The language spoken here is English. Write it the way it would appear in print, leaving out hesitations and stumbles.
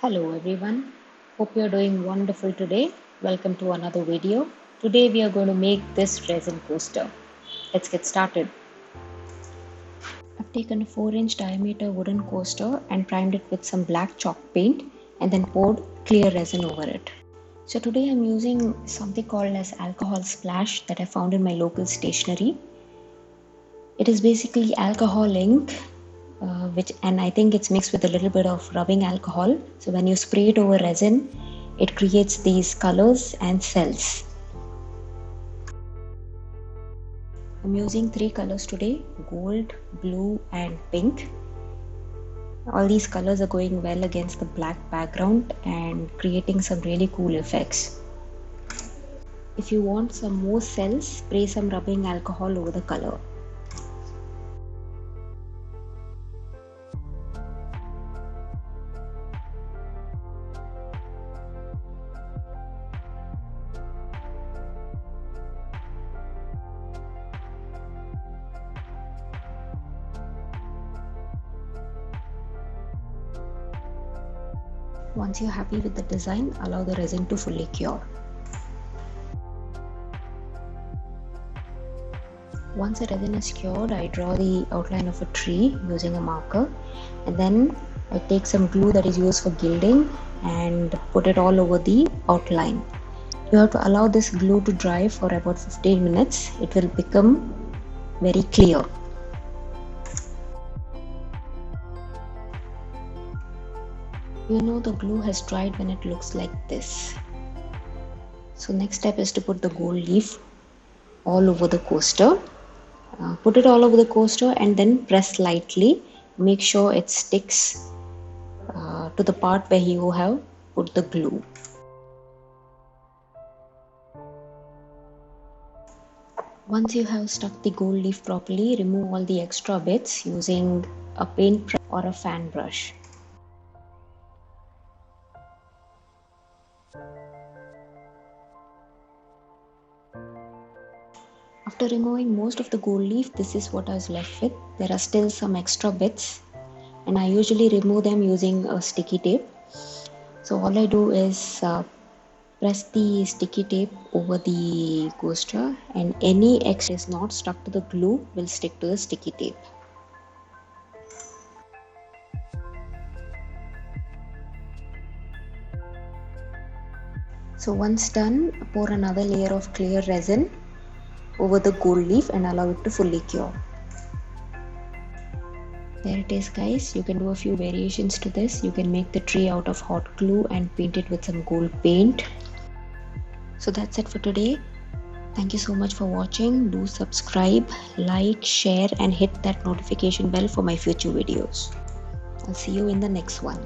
Hello everyone, hope you are doing wonderful today. Welcome to another video. Today we are going to make this resin coaster. Let's get started. I've taken a 4-inch diameter wooden coaster and primed it with some black chalk paint and then poured clear resin over it. So today I'm using something called as alcohol splash that I found in my local stationery. It is basically alcohol ink and I think it's mixed with a little bit of rubbing alcohol. So when you spray it over resin, it creates these colors and cells. I'm using 3 colors today: gold, blue and pink. All these colors are going well against the black background and creating some really cool effects. If you want some more cells, spray some rubbing alcohol over the color. Once you're happy with the design, allow the resin to fully cure. Once the resin is cured, I draw the outline of a tree using a marker, and then I take some glue that is used for gilding and put it all over the outline. You have to allow this glue to dry for about 15 minutes. It will become very clear. You know the glue has dried when it looks like this. So next step is to put the gold leaf all over the coaster. Put it all over the coaster and then press lightly. Make sure it sticks to the part where you have put the glue. Once you have stuck the gold leaf properly, remove all the extra bits using a paintbrush or a fan brush. After removing most of the gold leaf, this is what I was left with. There are still some extra bits and I usually remove them using a sticky tape. So all I do is press the sticky tape over the coaster, and any excess is not stuck to the glue will stick to the sticky tape. So once done, pour another layer of clear resin over the gold leaf and allow it to fully cure. There it is, guys. You can do a few variations to this. You can make the tree out of hot glue and paint it with some gold paint. So that's it for today. Thank you so much for watching. Do subscribe, like, share and hit that notification bell for my future videos. I'll see you in the next one.